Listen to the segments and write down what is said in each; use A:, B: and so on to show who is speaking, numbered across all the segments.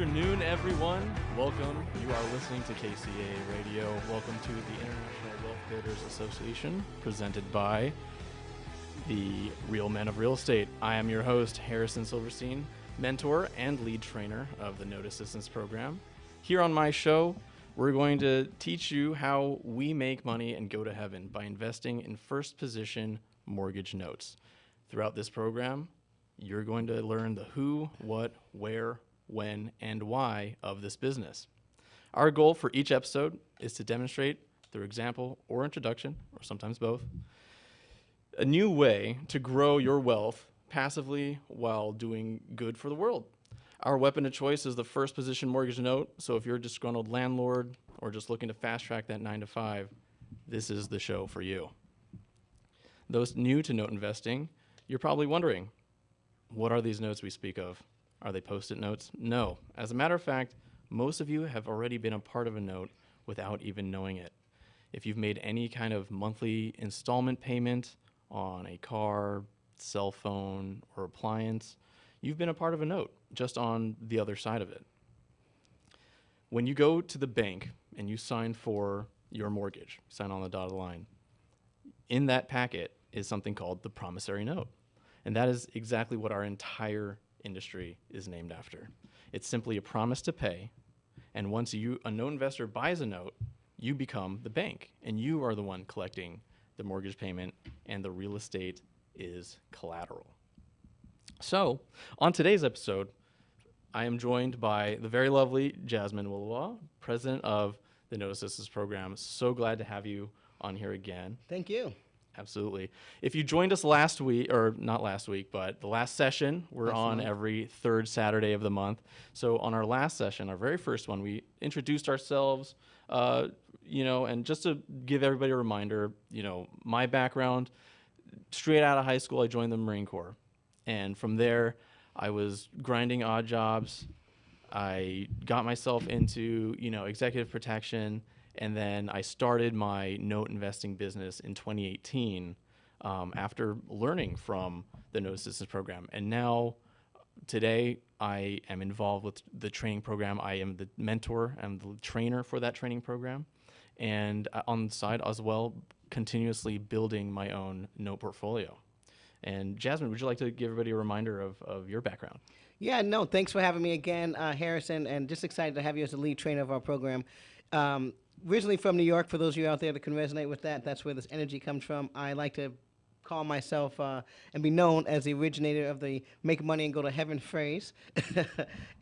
A: afternoon, everyone. Welcome. You are listening to KCAA Radio. Welcome to the International Wealth Builders Association, presented by the Real Men of Real Estate. I am your host, Harrison Silverstein, mentor and lead trainer of the Note Assistance Program. Here on my show, we're going to teach you how we make money and go to heaven by investing in first position mortgage notes. Throughout this program, you're going to learn the who, what, where, when, and why of this business. Our goal for each episode is to demonstrate through example or introduction, or sometimes both, a new way to grow your wealth passively while doing good for the world. Our weapon of choice is the first position mortgage note, so if you're a disgruntled landlord or just looking to fast track that 9 to 5, this is the show for you. Those new to note investing, you're probably wondering, what are these notes we speak of? Are they Post-it notes? No. As a matter of fact, most of you have already been a part of a note without even knowing it. If you've made any kind of monthly installment payment on a car, cell phone, or appliance, you've been a part of a note, just on the other side of it. When you go to the bank and you sign for your mortgage, sign on the dotted line, in that packet is something called the promissory note. And that is exactly what our entire industry is named after. It's simply a promise to pay, and once a note investor buys a note, you become the bank, and you are the one collecting the mortgage payment, and the real estate is collateral. So, on today's episode, I am joined by the very lovely Jasmine Willowa, president of the Note Assistance Program. So glad to have you on here again.
B: Thank you.
A: Absolutely. If you joined us last week, or not last week, but the last session, we're on every third Saturday of the month. So on our last session, our very first one, we introduced ourselves, and just to give everybody a reminder, my background, straight out of high school, I joined the Marine Corps. And from there, I was grinding odd jobs. I got myself into, executive protection. And then I started my note investing business in 2018 after learning from the Note Assistance Program. And now, today, I am involved with the training program. I am the mentor and the trainer for that training program. And on the side as well, continuously building my own note portfolio. And Jasmine, would you like to give everybody a reminder of your background?
B: Yeah, no, thanks for having me again, Harrison, and just excited to have you as the lead trainer of our program. Originally from New York, for those of you out there that can resonate with that, that's where this energy comes from. I like to call myself and be known as the originator of the make money and go to heaven phrase.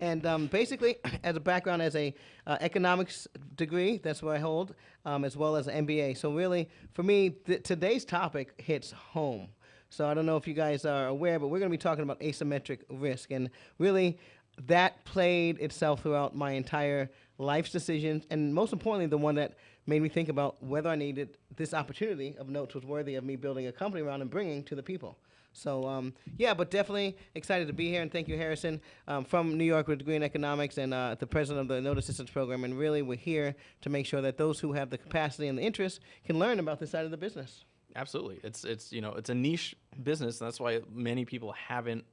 B: And basically, as a background as a economics degree, that's what I hold, as well as an MBA. So really, for me, today's topic hits home. So I don't know if you guys are aware, but we're going to be talking about asymmetric risk. And really, that played itself throughout my entire life's decisions, and most importantly, the one that made me think about whether I needed this opportunity of notes was worthy of me building a company around and bringing to the people. So, but definitely excited to be here, and thank you, Harrison, from New York with a degree in economics and the president of the Note Assistance Program, and really we're here to make sure that those who have the capacity and the interest can learn about this side of the business.
A: Absolutely. It's a niche business, and that's why many people haven't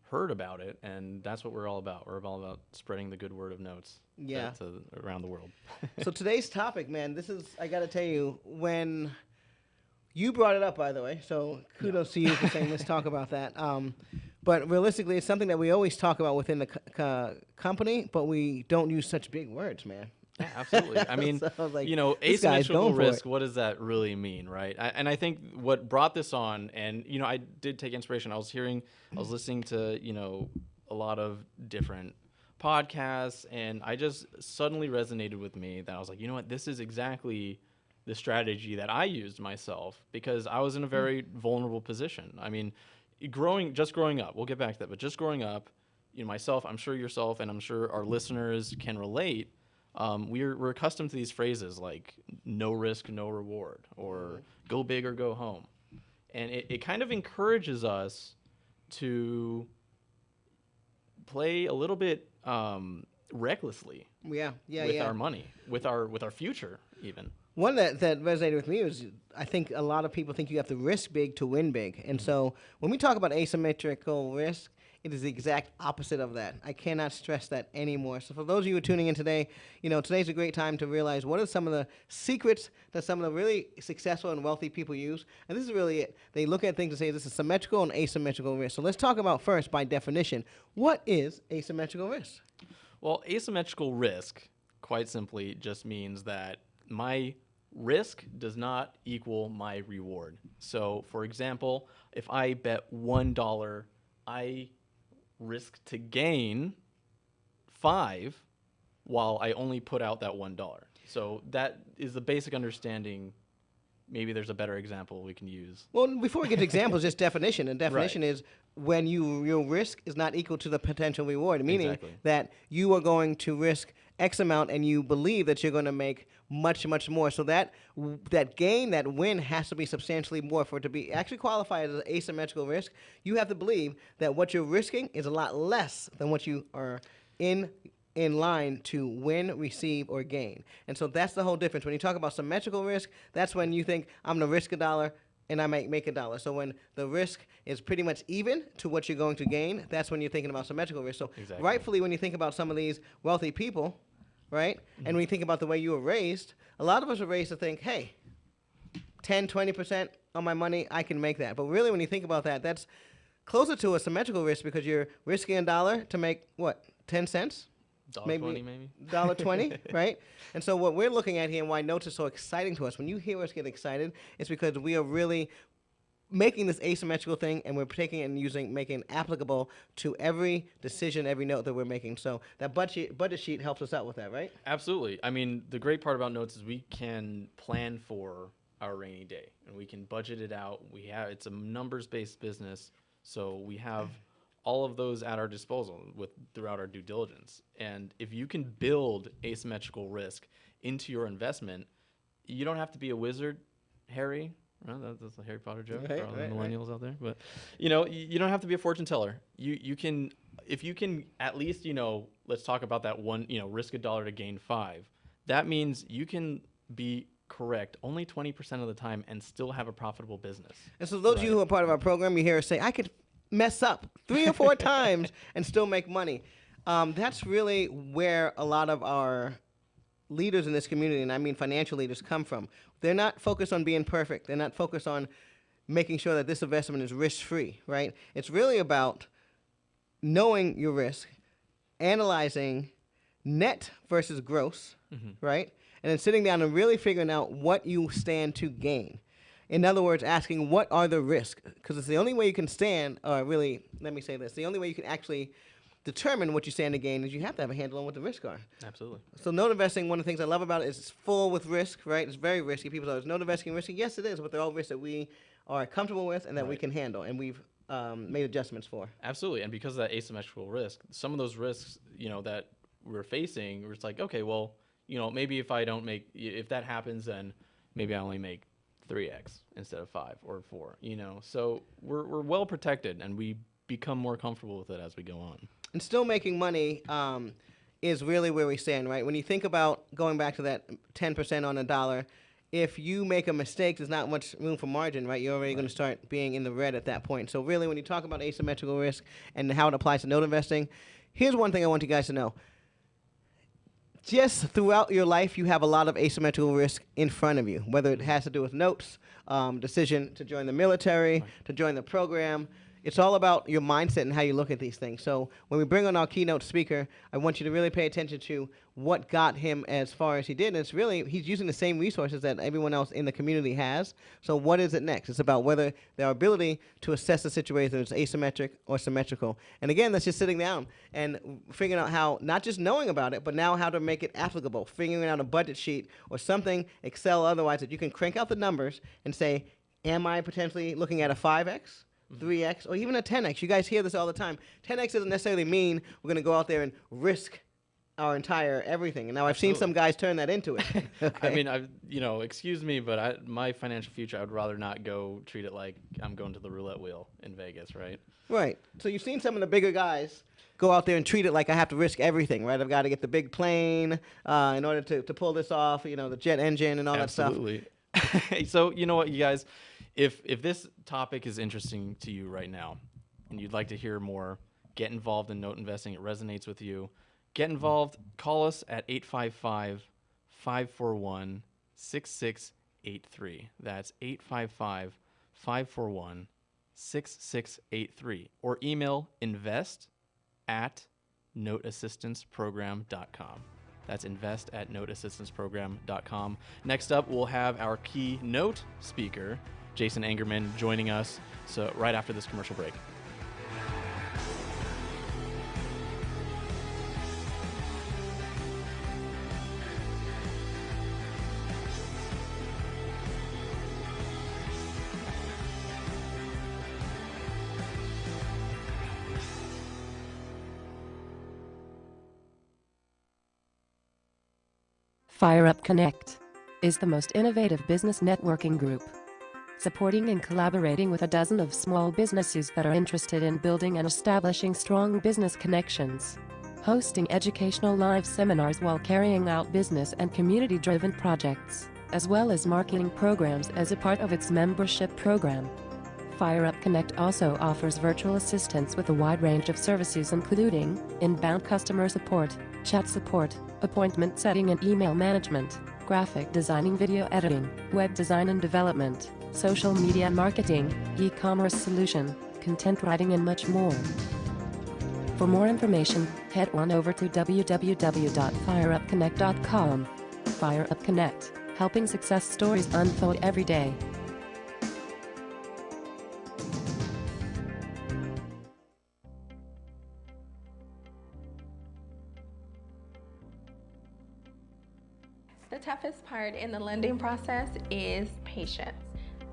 A: heard about it, and that's what we're all about. We're all about spreading the good word of notes around the world.
B: So today's topic, man, I got to tell you, when you brought it up, by the way, so kudos to you for saying, let's talk about that. But realistically, it's something that we always talk about within the company, but we don't use such big words, man.
A: Yeah, absolutely. I mean,
B: so like,
A: asymmetrical risk, what does that really mean, right? And I think what brought this on, and, I did take inspiration. I was listening to, a lot of different podcasts, and I just suddenly resonated with me that I was like, you know what, this is exactly the strategy that I used myself, because I was in a very vulnerable position. I mean, growing up, we'll get back to that, but just growing up, myself, I'm sure yourself, and I'm sure our listeners can relate. We're accustomed to these phrases like no risk, no reward, or go big or go home. And it kind of encourages us to play a little bit recklessly with our money, with our future even.
B: One that resonated with me was, I think a lot of people think you have to risk big to win big. And so when we talk about asymmetrical risk, it is the exact opposite of that. I cannot stress that anymore. So for those of you who are tuning in today, today's a great time to realize what are some of the secrets that some of the really successful and wealthy people use. And this is really it. They look at things and say this is symmetrical and asymmetrical risk. So let's talk about first, by definition, what is asymmetrical risk?
A: Well, asymmetrical risk, quite simply, just means that my risk does not equal my reward. So, for example, if I bet $1, I risk to gain 5 while I only put out that $1. So that is the basic understanding. Maybe there's a better example we can use.
B: Well, before we get to examples, just definition. And definition is when your risk is not equal to the potential reward, meaning that you are going to risk X amount and you believe that you're going to make much, much more. So that gain, that win has to be substantially more for it to be actually qualified as an asymmetrical risk. You have to believe that what you're risking is a lot less than what you are in line to win, receive, or gain. And so that's the whole difference. When you talk about symmetrical risk, that's when you think I'm going to risk $1 and I might make $1. So when the risk is pretty much even to what you're going to gain, that's when you're thinking about symmetrical risk. So rightfully, when you think about some of these wealthy people, right, and when you think about the way you were raised, a lot of us are raised to think, hey, 10, 20% on my money, I can make that. But really, when you think about that, that's closer to a symmetrical risk because you're risking $1 to make, what, 10 cents?
A: $1.20 maybe?
B: $1.20, right? And so what we're looking at here and why notes are so exciting to us, when you hear us get excited, it's because we are really making this asymmetrical thing and we're taking it and making it applicable to every decision, every note that we're making. So that budget sheet helps us out with that, right?
A: Absolutely. I mean, the great part about notes is we can plan for our rainy day and we can budget it out. It's a numbers-based business, so we have all of those at our disposal throughout our due diligence. And if you can build asymmetrical risk into your investment, you don't have to be a wizard, Harry. Well, that's a Harry Potter joke for all the millennials out there. But you don't have to be a fortune teller. You can, if you can at least, let's talk about that one, risk $1 to gain 5. That means you can be correct only 20% of the time and still have a profitable business.
B: And so those of you who are part of our program, you hear us say, I could mess up 3 or 4 times and still make money. That's really where a lot of our leaders in this community, and I mean financial leaders, come from. They're not focused on being perfect. They're not focused on making sure that this investment is risk-free, right? It's really about knowing your risk, analyzing net versus gross, right? And then sitting down and really figuring out what you stand to gain. In other words, asking what are the risks? Because it's the only way you can the only way you can actually determine what you stand to gain is you have to have a handle on what the risks are.
A: Absolutely.
B: So note investing, one of the things I love about it is it's full with risk, right? It's very risky. People say, is note investing risky? Yes, it is, but they're all risks that we are comfortable with and that we can handle and we've made adjustments for.
A: Absolutely. And because of that asymmetrical risk, some of those risks, that we're facing, we're just like, okay, well, maybe if that happens, then maybe I only make 3x instead of 5 or 4, So we're well protected and we become more comfortable with it as we go on.
B: And still making money is really where we stand, right? When you think about going back to that 10% on $1, if you make a mistake, there's not much room for margin, right? You're already going to start being in the red at that point. So really, when you talk about asymmetrical risk and how it applies to note investing, here's one thing I want you guys to know. Just throughout your life, you have a lot of asymmetrical risk in front of you, whether it has to do with notes, decision to join the military, to join the program. It's all about your mindset and how you look at these things. So when we bring on our keynote speaker, I want you to really pay attention to what got him as far as he did. And it's really, he's using the same resources that everyone else in the community has. So what is it next? It's about whether their ability to assess the situation is asymmetric or symmetrical. And again, that's just sitting down and figuring out how, not just knowing about it, but now how to make it applicable, figuring out a budget sheet or something, Excel otherwise, that you can crank out the numbers and say, am I potentially looking at a 5X? 3X, or even a 10X. You guys hear this all the time. 10X doesn't necessarily mean we're going to go out there and risk our entire everything. And now I've seen some guys turn that into it. Okay?
A: I mean, excuse me, but my financial future, I would rather not go treat it like I'm going to the roulette wheel in Vegas, right?
B: Right. So you've seen some of the bigger guys go out there and treat it like I have to risk everything, right? I've got to get the big plane in order to pull this off, the jet engine and all that stuff.
A: Absolutely. So, you know what, you guys, if this topic is interesting to you right now and you'd like to hear more, get involved in note investing. It resonates with you. Get involved. Call us at 855-541-6683. That's 855-541-6683. Or email invest@noteassistanceprogram.com. That's invest@noteassistanceprogram.com. Next up, we'll have our keynote speaker, Jason Angerman, joining us. So right after this commercial break.
C: FireUp Connect is the most innovative business networking group, supporting and collaborating with a dozen of small businesses that are interested in building and establishing strong business connections, hosting educational live seminars while carrying out business and community-driven projects, as well as marketing programs as a part of its membership program. FireUp Connect also offers virtual assistance with a wide range of services including inbound customer support, chat support, appointment setting and email management, graphic designing, video editing, web design and development, social media marketing, e-commerce solution, content writing and much more. For more information, head on over to www.fireupconnect.com. FireUp Connect, helping success stories unfold every day.
D: The toughest part in the lending process is patience.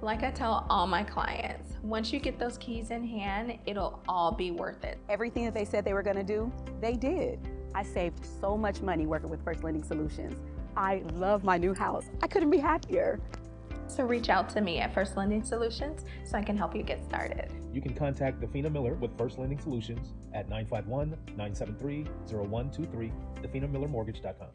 D: Like I tell all my clients, once you get those keys in hand, it'll all be worth it.
E: Everything that they said they were going to do, they did. I saved so much money working with First Lending Solutions. I love my new house. I couldn't be happier.
D: So reach out to me at First Lending Solutions so I can help you get started.
F: You can contact Defina Miller with First Lending Solutions at 951-973-0123, definamillermortgage.com.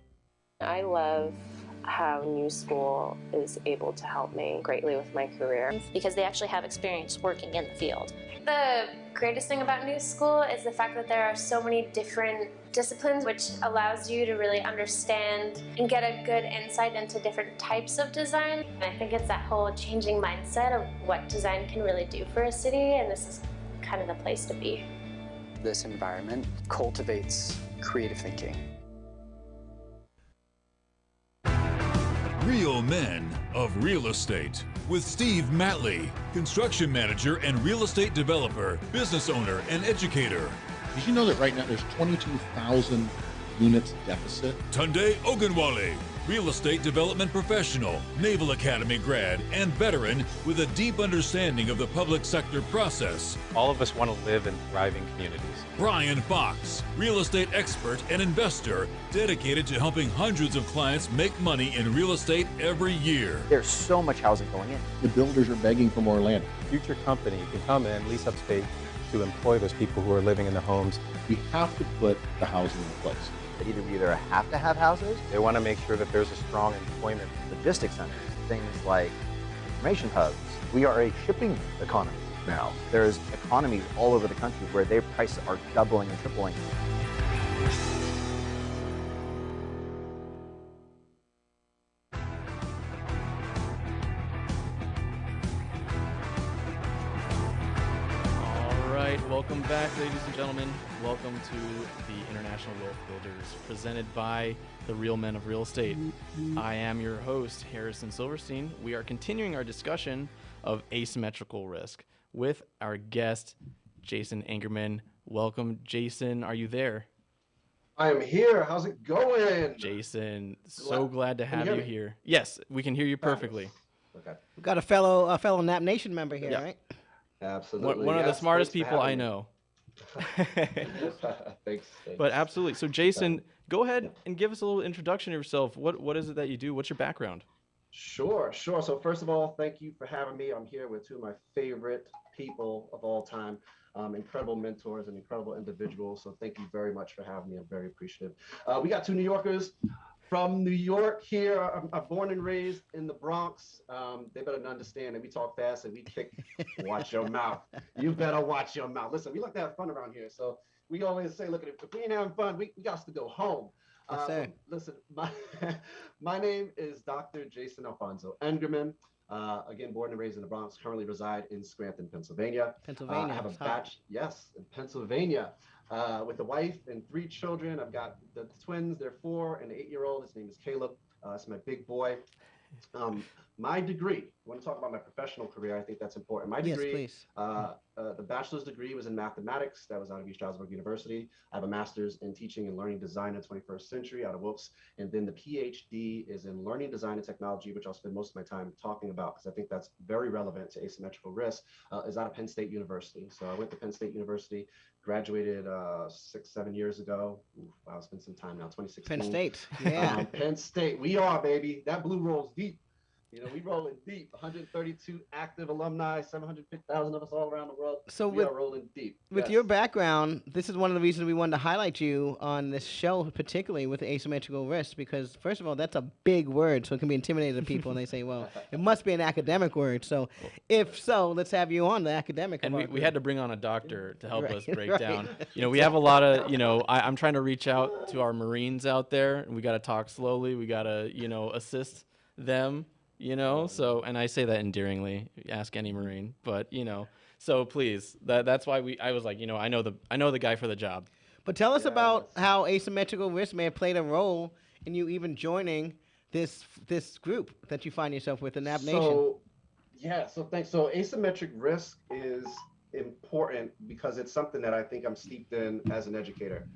G: I love how New School is able to help me greatly with my career
H: because they actually have experience working in the field. The greatest thing about New School is the fact that there are so many different disciplines, which allows you to really understand and get a good insight into different types of design. And I think it's that whole changing mindset of what design can really do for a city, and this is kind of the place to be.
I: This environment cultivates creative thinking.
J: Real Men of Real Estate with Steve Matley, construction manager and real estate developer, business owner, and educator.
K: Did you know that right now there's 22,000 units deficit?
J: Tunde Ogunwale, real estate development professional, Naval Academy grad, and veteran with a deep understanding of the public sector process.
L: All of us want to live in thriving communities.
J: Brian Fox, real estate expert and investor, dedicated to helping hundreds of clients make money in real estate every year.
M: There's so much housing going in.
K: The builders are begging for more land.
L: Future company can come in, lease up space to employ those people who are living in the homes.
K: We have to put the housing in place.
M: We either have to have houses.
L: They want to make sure that there's a strong employment.
M: Logistics centers, things like information hubs. We are a shipping economy now. There's economies all over the country where their prices are doubling and tripling.
A: Welcome back, ladies and gentlemen. Welcome to the International Wealth Builders, presented by the Real Men of Real Estate. I am your host, Harrison Silverstein. We are continuing our discussion of asymmetrical risk with our guest, Jason Angerman. Welcome, Jason. Are you there?
N: I am here. How's it going?
A: Jason, so glad to have you here. Yes, we can hear you perfectly.
B: Okay. We've got a fellow Nap Nation member here, right?
N: Absolutely.
A: One of the smartest people I know.
N: Thanks.
A: But absolutely. So Jason, go ahead and give us a little introduction of yourself. What is it that you do? What's your background?
N: Sure. So first of all, thank you for having me. I'm here with two of my favorite people of all time, incredible mentors and incredible individuals. So thank you very much for having me. I'm very appreciative. We got two New Yorkers from New York here. I'm born and raised in the Bronx. They better understand that we talk fast and we kick. Watch your mouth. You better watch your mouth. Listen, we like to have fun around here. So we always say, look, if we ain't having fun, we got to go home.
B: Yes, sir.
N: Listen, my name is Dr. Jason Alfonso Engerman. Again, born and raised in the Bronx, currently reside in Scranton, Pennsylvania.
B: Pennsylvania.
N: I have a yes, in Pennsylvania, with a wife and 3 children. I've got the twins, they're 4 and an 8-year-old. His name is Caleb. It's my big boy. My degree, I want to talk about my professional career. I think that's important. My degree,
B: yes, please.
N: The bachelor's degree was in mathematics. That was out of East Stroudsburg University. I have a master's in teaching and learning design in the 21st century out of Wilkes. And then the PhD is in learning design and technology, which I'll spend most of my time talking about because I think that's very relevant to asymmetrical risk, is out of Penn State University. So I went to Penn State University, graduated 6-7 years ago. Ooh, wow, it's been some time now, 2016.
B: Penn State, yeah.
N: Penn State, we are, baby. That blue rolls deep. You know, we rolling deep. 132 active alumni, 750,000 of us all around the world.
B: So
N: we are rolling deep.
B: With your background, this is one of the reasons we wanted to highlight you on this show, particularly with asymmetrical risk, because first of all, that's a big word, so it can be intimidating to people, and they say, well, it must be an academic word. So if so, let's have you on the academic.
A: And we had to bring on a doctor to help us break down. You know, we have a lot of, you know, I'm trying to reach out to our Marines out there, and we got to talk slowly. We got to, you know, assist them. You know, so, and I say that endearingly, ask any Marine, but, you know, so please, that's why I was like, you know, I know the guy for the job.
B: But tell us about how asymmetrical risk may have played a role in you even joining this group that you find yourself with, the NAP Nation.
N: So thanks. So asymmetric risk is important because it's something that I think I'm steeped in as an educator.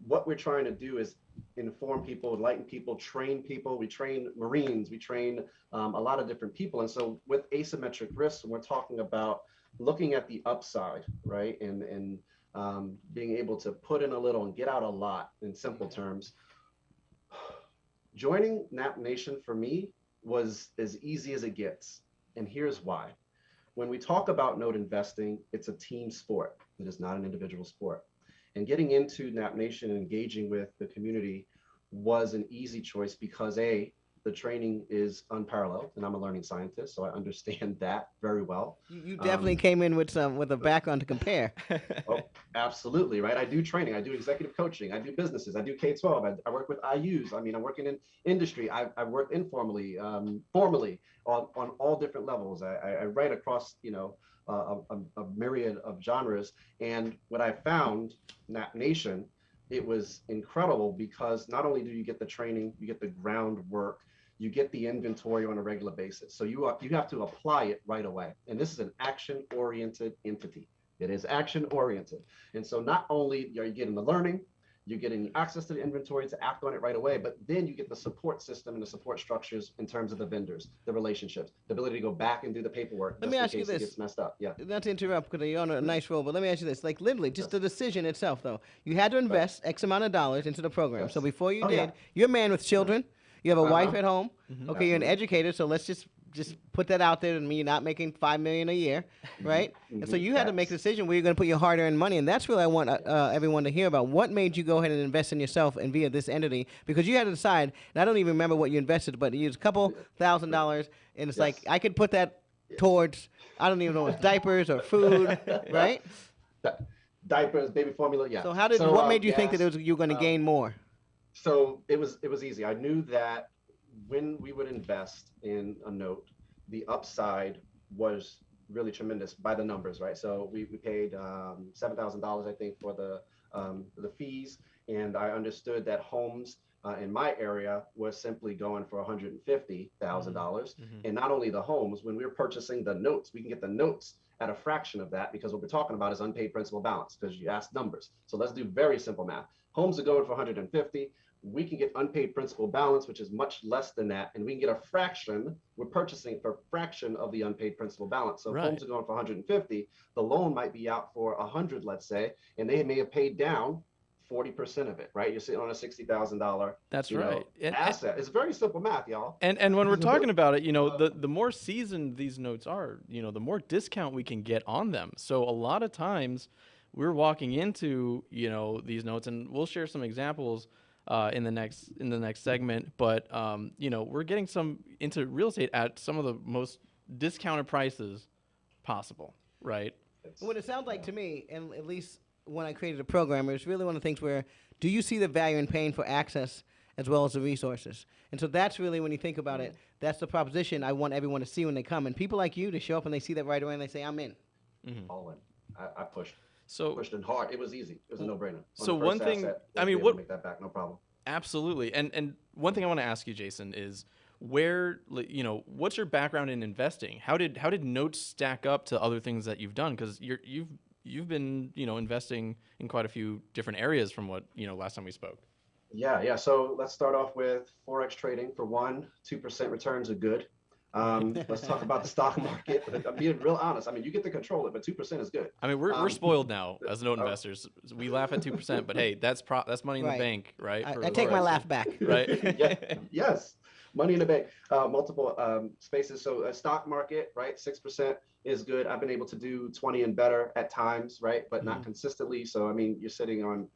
N: What we're trying to do is inform people, enlighten people, train people. We train Marines, we train a lot of different people. And so with asymmetric risk, we're talking about looking at the upside, right? And being able to put in a little and get out a lot in simple terms. Joining NAP Nation for me was as easy as it gets. And here's why. When we talk about note investing, it's a team sport. It is not an individual sport. And getting into NAP Nation and engaging with the community was an easy choice because the training is unparalleled, and I'm a learning scientist, so I understand that very well.
B: You definitely came in with a background to compare.
N: Oh, absolutely, right? I do training, I do executive coaching, I do businesses, I do K-12, I work with IUs. I mean, I'm working in industry. I've worked informally, formally on all different levels. I write across, you know, a myriad of genres. And what I found, NAP Nation, it was incredible because not only do you get the training, you get the groundwork, you get the inventory on a regular basis. So you have to apply it right away. And this is an action-oriented entity. It is action-oriented. And so not only are you getting the learning, you're getting access to the inventory to act on it right away, but then you get the support system and the support structures in terms of the vendors, the relationships, the ability to go back and do the paperwork.
B: Let me ask you this.
N: It gets messed up. Yeah.
B: Not to interrupt, because you're on a nice roll, but let me ask you this. Like literally, just the decision itself, though. You had to invest X amount of dollars into the program. So before you did, you're a man with children. You have a wife at home. Okay, you're an educator, so let's just put that out there and you're not making $5 million a year, right? And so you had to make a decision where you're going to put your hard-earned money, and that's what I want everyone to hear about. What made you go ahead and invest in yourself and via this entity? Because you had to decide, and I don't even remember what you invested, but you used a couple $1,000, and it's like, I could put that towards, I don't even know, it's diapers or food, right?
N: Diapers, baby formula, yeah.
B: So what made you think that you were going to gain more?
N: So it was easy. I knew that when we would invest in a note, the upside was really tremendous by the numbers, right? So we paid $7,000, I think, for the fees, and I understood that homes in my area was simply going for $150,000. And not only the homes, when we were purchasing the notes, we can get the notes at a fraction of that because what we're talking about is unpaid principal balance because you asked numbers. So let's do very simple math. Homes are going for 150. We can get unpaid principal balance, which is much less than that, and we can get a fraction. We're purchasing for a fraction of the unpaid principal balance. So if homes are going for 150, the loan might be out for 100, let's say, and they may have paid down 40% of it, right? You're sitting on a $60,000 asset. It's very simple math, y'all.
A: And when we're talking about it, you know, the more seasoned these notes are, you know, the more discount we can get on them. So a lot of times we're walking into, you know, these notes, and we'll share some examples in the next segment, but you know, we're getting some into real estate at some of the most discounted prices possible, right?
B: What it sounds like to me, and at least when I created the program, it was really one of the things where, do you see the value in paying for access as well as the resources? And so that's really, when you think about it, that's the proposition I want everyone to see when they come. And people like you to show up and they see that right away and they say, I'm in.
N: All in. I pushed in hard. It was easy. It was a no-brainer.
A: So one thing, I mean, what?
N: Make that back, no problem.
A: Absolutely. And one thing I want to ask you, Jason, is where, what's your background in investing? How did notes stack up to other things that you've done? Because you've been, investing in quite a few different areas from what, last time we spoke.
N: Yeah. So let's start off with Forex trading. For 2% returns are good. Let's talk about the stock market. I'm being real honest. I mean, you get to control it, but 2% is good.
A: I mean, we're spoiled now as note investors. We laugh at 2%, but hey, that's money in the bank, right?
B: I take my laugh back.
A: Right?
N: Yes, money in the bank. Multiple spaces. So stock market, right? 6% is good. I've been able to do 20 and better at times, right? But not consistently. So I mean, you're sitting on,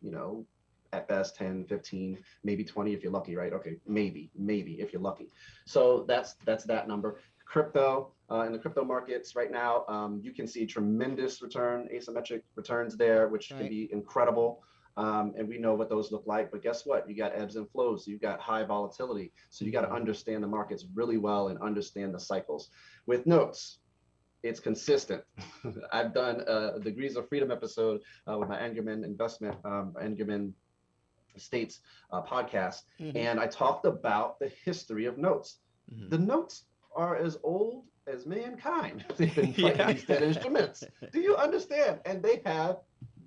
N: at best 10, 15, maybe 20 if you're lucky, right? Okay, maybe if you're lucky. So that's that number. Crypto, in the crypto markets right now, you can see tremendous asymmetric returns there, which can be incredible. And we know what those look like, but guess what? You got ebbs and flows. So you got high volatility. So you got to understand the markets really well and understand the cycles. With notes, it's consistent. I've done a Degrees of Freedom episode with my Engerman Engerman States podcast, and I talked about the history of notes. The notes are as old as mankind. They've been fighting these dead instruments. Do you understand? And they have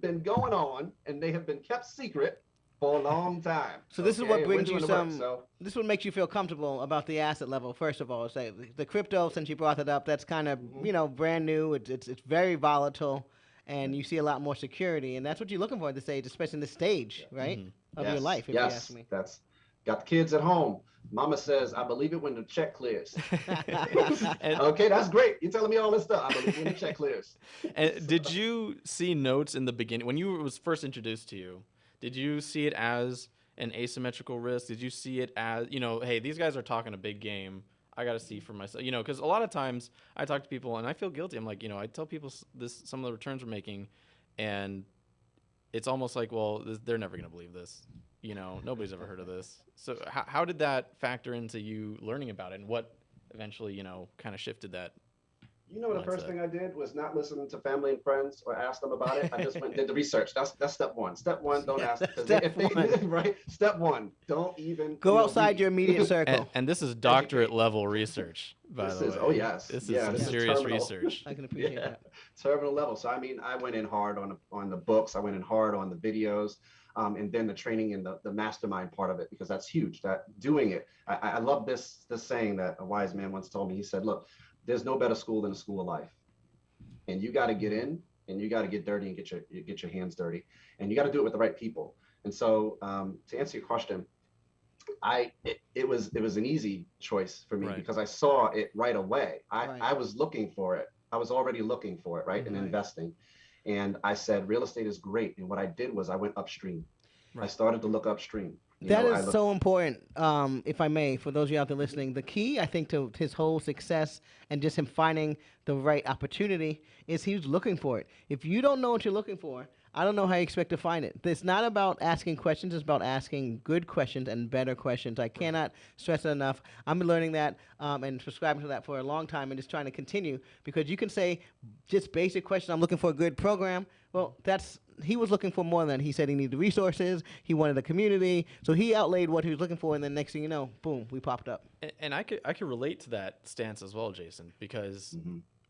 N: been going on, and they have been kept secret for a long time.
B: So this is what brings you this is what makes you feel comfortable about the asset level. First of all, say the crypto, since you brought it up, that's kind of brand new. It's very volatile, and you see a lot more security, and that's what you're looking for at this age, especially in this stage, right, of your life. If you ask me.
N: That's got the kids at home. Mama says, "I believe it when the check clears." Okay, that's great. You're telling me all this stuff. I believe when the check clears.
A: And did you see notes in the beginning when you was first introduced to you? Did you see it as an asymmetrical risk? Did you see it as, hey, these guys are talking a big game. I got to see for myself, because a lot of times I talk to people and I feel guilty. I'm like, I tell people some of the returns we're making, and it's almost like, well, they're never going to believe this. Nobody's ever heard of this. So how did that factor into you learning about it, and what eventually, kind of shifted that?
N: The first thing I did was not listen to family and friends or ask them about it. I just went and did the research. That's step one. Step one, don't ask. Right? Step one, don't even
B: go outside your immediate circle.
A: And this is doctorate level research, by the way.
N: Oh yes,
A: this is some serious research.
B: I can appreciate that.
N: Terminal level. So I mean, I went in hard on the books. I went in hard on the videos. And then the training and the mastermind part of it, because that's huge. That doing it. I love this saying that a wise man once told me. He said, "Look, there's no better school than a school of life, and you got to get in, and you got to get dirty and get your hands dirty, and you got to do it with the right people." And so, to answer your question, it was an easy choice for me because I saw it right away. I was looking for it. I was already looking for it, right, in investing. And I said, real estate is great. And what I did was I went upstream. I started to look upstream.
B: That is so important, if I may, for those of you out there listening. The key, I think, to his whole success and just him finding the right opportunity is he was looking for it. If you don't know what you're looking for, I don't know how you expect to find it. It's not about asking questions. It's about asking good questions and better questions. I cannot stress it enough. I'm learning that and subscribing to that for a long time and just trying to continue, because you can say just basic questions. I'm looking for a good program. Well, he was looking for more than that. He said he needed resources. He wanted a community. So he outlaid what he was looking for, and then next thing you know, boom, we popped up.
A: And I could relate to that stance as well, Jason, because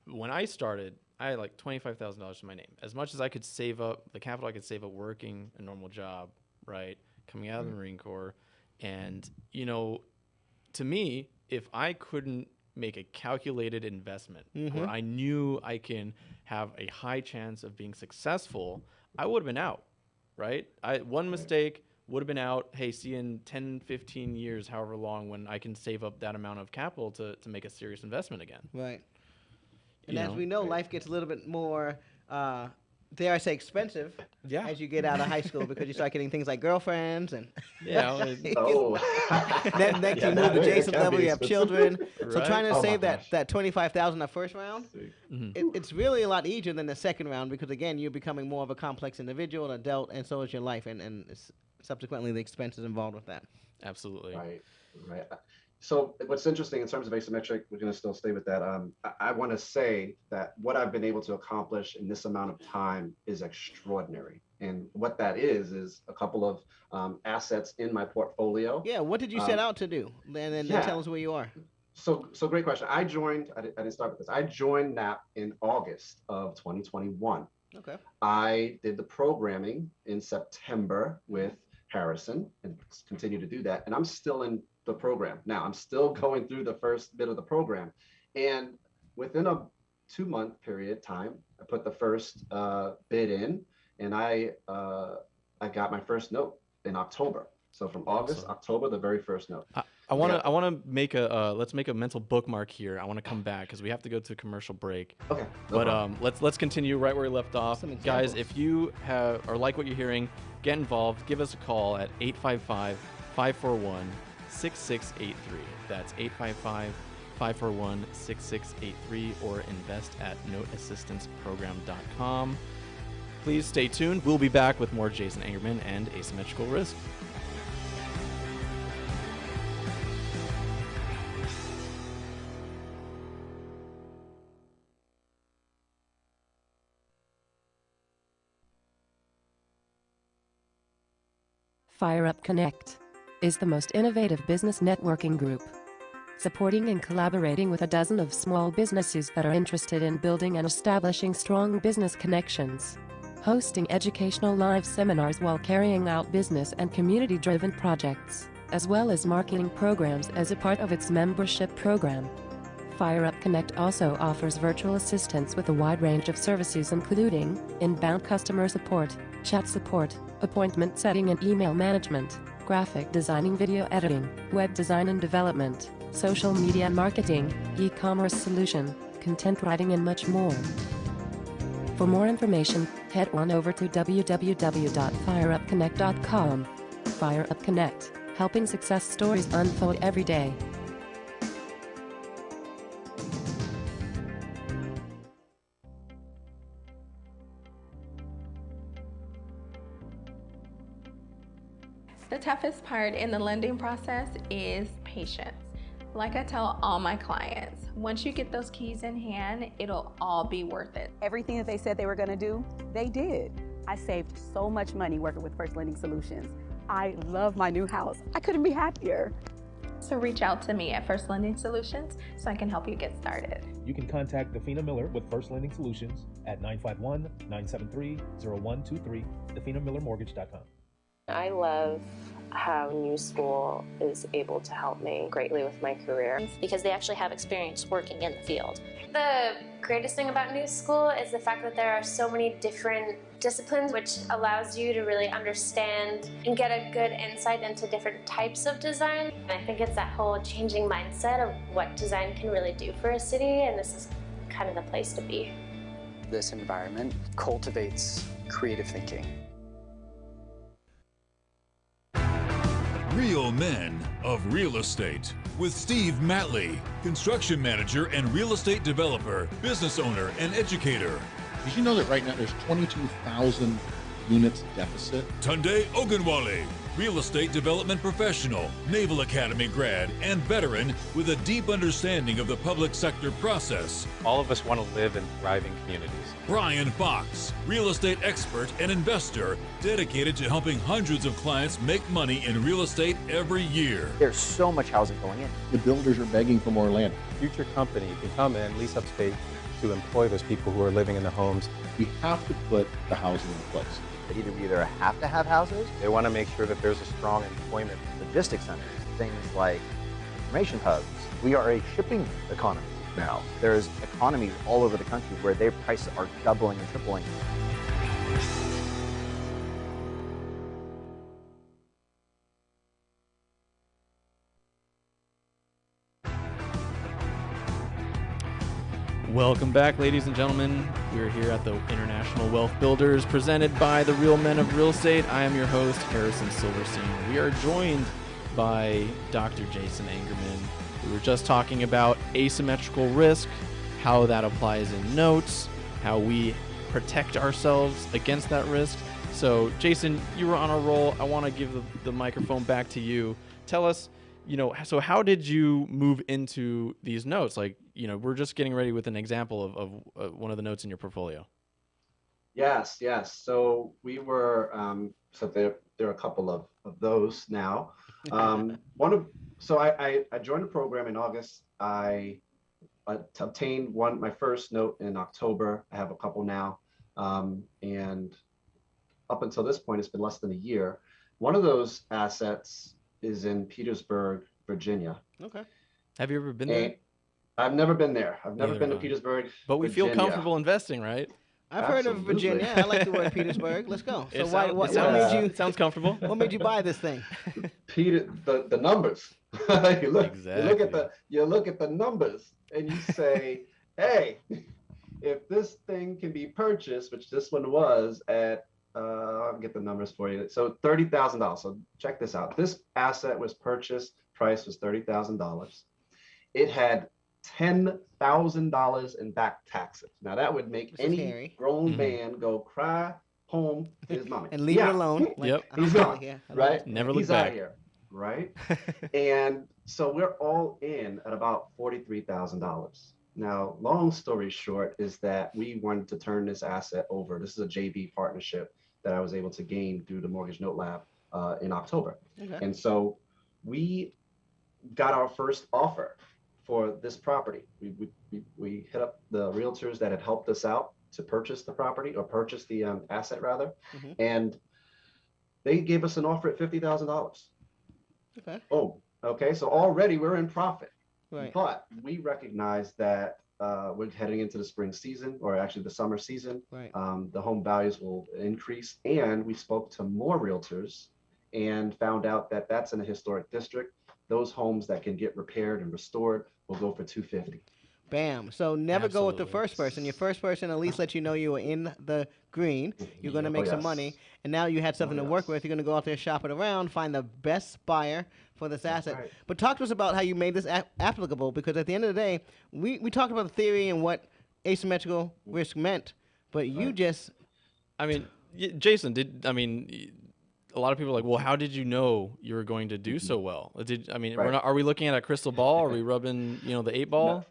A: when I started, I had like $25,000 to my name. As much as I could save up, the capital I could save up working a normal job, right, coming out of the Marine Corps. And, to me, if I couldn't make a calculated investment where I knew I can have a high chance of being successful, I would have been out, right? One mistake would have been out. Hey, see you in 10, 15 years, however long, when I can save up that amount of capital to make a serious investment again.
B: Right. And as we know, life gets a little bit more dare I say, expensive
A: Yeah.
B: as you get out of high school because you start getting things like girlfriends and
N: Oh.
B: then next
N: Yeah,
B: you move
N: that- it
B: adjacent
N: can
B: level,
N: be
B: you have
N: expensive.
B: children. So
A: Right.
B: trying to
N: Oh my
B: save
N: gosh.
B: that 25,000 that first round,
A: Mhm.
B: it's really a lot easier than the second round because again you're becoming more of a complex individual, an adult, and so is your life, and subsequently the expenses involved with that.
A: Absolutely.
N: Right, right. So what's interesting in terms of asymmetric, we're going to still stay with that. I want to say that what I've been able to accomplish in this amount of time is extraordinary. And what that is a couple of assets in my portfolio.
B: Yeah, what did you set out to do? And
N: yeah.
B: tell us where you are.
N: So great question. I didn't start with this. I joined NAP in August of 2021.
B: Okay.
N: I did the programming in September with Harrison and continue to do that. And I'm still in the program. Now I'm still going through the first bit of the program. And within a 2-month period time, I put the first bid in and I got my first note in October. So from August, October, the very first note.
A: I want to make a let's make a mental bookmark here. I want to come back because we have to go to a commercial break.
N: Okay.
A: But let's continue right where we left off. Guys, if you have or like what you're hearing, get involved. Give us a call at 855-541-6683. That's 855-541-6683 or invest at noteassistanceprogram.com. Please stay tuned. We'll be back with more Jason Angerman and Asymmetrical Risk.
C: FireUp Connect is the most innovative business networking group, supporting and collaborating with a dozen of small businesses that are interested in building and establishing strong business connections, hosting educational live seminars while carrying out business and community-driven projects, as well as marketing programs as a part of its membership program. FireUp Connect also offers virtual assistance with a wide range of services including inbound customer support, chat support, appointment setting and email management, graphic designing, video editing, web design and development, social media marketing, e-commerce solution, content writing and much more. For more information, head on over to www.fireupconnect.com. FireUp Connect, helping success stories unfold every day.
D: The toughest part in the lending process is patience. Like I tell all my clients, once you get those keys in hand, it'll all be worth it.
E: Everything that they said they were going to do, they did. I saved so much money working with First Lending Solutions. I love my new house. I couldn't be happier.
D: So reach out to me at First Lending Solutions so I can help you get started.
F: You can contact Defina Miller with First Lending Solutions at 951-973-0123, definamillermortgage.com.
G: I love how New School is able to help me greatly with my career.
H: Because they actually have experience working in the field. The greatest thing about New School is the fact that there are so many different disciplines, which allows you to really understand and get a good insight into different types of design. And I think it's that whole changing mindset of what design can really do for a city, and this is kind of the place to be.
I: This environment cultivates creative thinking.
J: Real Men of Real Estate with Steve Matley, construction manager and real estate developer, business owner, and educator.
K: Did you know that right now there's 22,000 units deficit?
J: Tunde Ogunwale, real estate development professional, Naval Academy grad, and veteran with a deep understanding of the public sector process.
L: All of us want to live in thriving communities.
J: Brian Fox, real estate expert and investor, dedicated to helping hundreds of clients make money in real estate every year.
M: There's so much housing going in.
K: The builders are begging for more land.
L: Future company can come in, lease up space to employ those people who are living in the homes.
K: We have to put the housing in place.
M: That we either have to have houses.
L: They want to make sure that there's a strong employment.
M: Logistics centers, things like information hubs. We are a shipping economy now. There's economies all over the country where their prices are doubling and tripling.
A: Welcome back, ladies and gentlemen. We're here at the International Wealth Builders presented by the Real Men of Real Estate. I am your host, Harrison Silverstein. We are joined by Dr. Jason Angerman. We were just talking about asymmetrical risk, how that applies in notes, how we protect ourselves against that risk. So, Jason, you were on a roll. I want to give the microphone back to you. Tell us, so how did you move into these notes? Like, we're just getting ready with an example of one of the notes in your portfolio.
N: Yes. So we were, so there are a couple of those now. So I joined the program in August. I obtained my first note in October. I have a couple now. And up until this point, it's been less than a year. One of those assets is in Petersburg, Virginia.
A: Okay. Have you ever been there?
N: I've never been there. I've never
A: Neither
N: been to
A: have I.
N: Petersburg,
A: But we
N: Virginia.
A: feel comfortable investing, right?
B: I've heard of Virginia. I like the word Petersburg. Let's go. So what made you?
A: It sounds comfortable.
B: What made you buy this thing?
N: The numbers. you look at the numbers and you say, hey, if this thing can be purchased, which this one was at, I'll get the numbers for you. So $30,000. So check this out. This asset was purchased. Price was $30,000. It had $10,000 in back taxes. Now that would make any grown man go cry home to his mommy
B: and leave it alone.
A: Yep,
N: he's gone. Right,
A: never look
N: he's
A: back.
N: Out of here. Right, and so we're all in at about $43,000. Now, long story short is that we wanted to turn this asset over. This is a JV partnership that I was able to gain through the Mortgage Note Lab in October. Okay. And so we got our first offer for this property. We hit up the realtors that had helped us out to purchase the property or purchase the asset rather. Mm-hmm. And they gave us an offer at $50,000. Okay. Oh, okay. So already we're in profit. Right. But we recognize that we're heading into the spring season, or actually the summer season. Right. The home values will increase, and we spoke to more realtors and found out that that's in a historic district. Those homes that can get repaired and restored will go for $250,000.
B: Bam. So never go with the first person. Your first person at least let you know you were in the green. You're going to make some money. And now you had something to work with. You're going to go out there, shop it around, find the best buyer for this asset. Right. But talk to us about how you made this applicable, because at the end of the day, we talked about the theory and what asymmetrical risk meant, but you just...
A: I mean, Jason, a lot of people are like, well, how did you know you were going to do so well? Are we looking at a crystal ball? Are we rubbing, the 8 ball?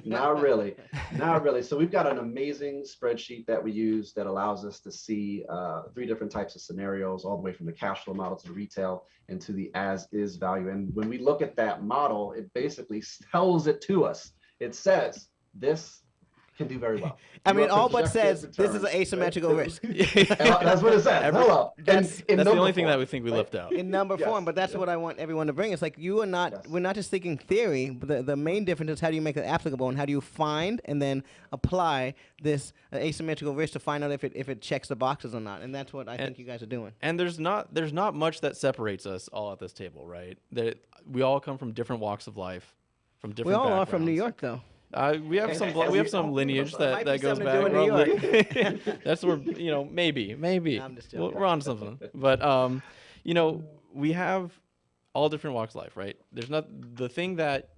N: Not really. Not really. So we've got an amazing spreadsheet that we use that allows us to see 3 different types of scenarios, all the way from the cash flow model to the retail and to the as-is value. And when we look at that model, it basically tells it to us. It says this can do very well.
B: All but says this is an asymmetrical risk.
N: That's what it says.
A: That's the only thing that we think we left out.
B: In number form, but that's what I want everyone to bring. It's like we're not just thinking theory, but the main difference is how do you make it applicable, and how do you find and then apply this asymmetrical risk to find out if it checks the boxes or not. And that's what I think you guys are doing.
A: And there's not much that separates us all at this table, right? That we all come from different walks of life, from different backgrounds.
B: We all are from New York, though.
A: We have some lineage that goes back. That's where maybe we're on something. But we have all different walks of life, right? There's not the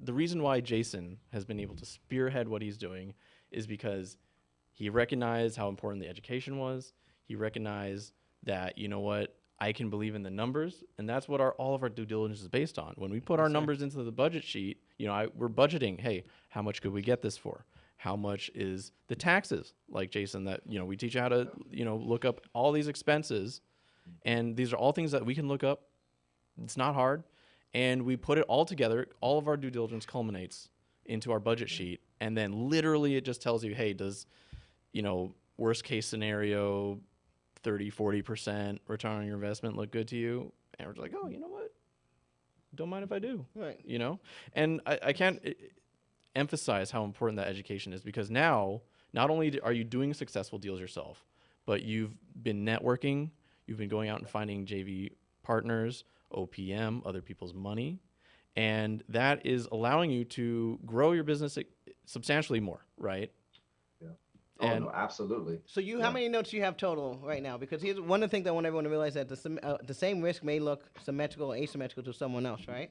A: reason why Jason has been able to spearhead what he's doing is because he recognized how important the education was. He recognized that I can believe in the numbers, and that's what all of our due diligence is based on. When we put our numbers into the budget sheet, we're budgeting, hey, how much could we get this for? How much is the taxes? Like Jason, that we teach you how to look up all these expenses, and these are all things that we can look up. It's not hard, and we put it all together. All of our due diligence culminates into our budget sheet, and then literally it just tells you, hey, does worst case scenario 30-40% return on your investment look good to you? And we're just like, oh, you know what? Don't mind if I do.
B: Right.
A: And I can't emphasize how important that education is, because now not only are you doing successful deals yourself, but you've been networking, you've been going out and finding JV partners, OPM, other people's money, and that is allowing you to grow your business substantially more, right? And
N: no, absolutely.
B: So how many notes do you have total right now? Because here's one of the things I want everyone to realize, that the same risk may look symmetrical or asymmetrical to someone else, right?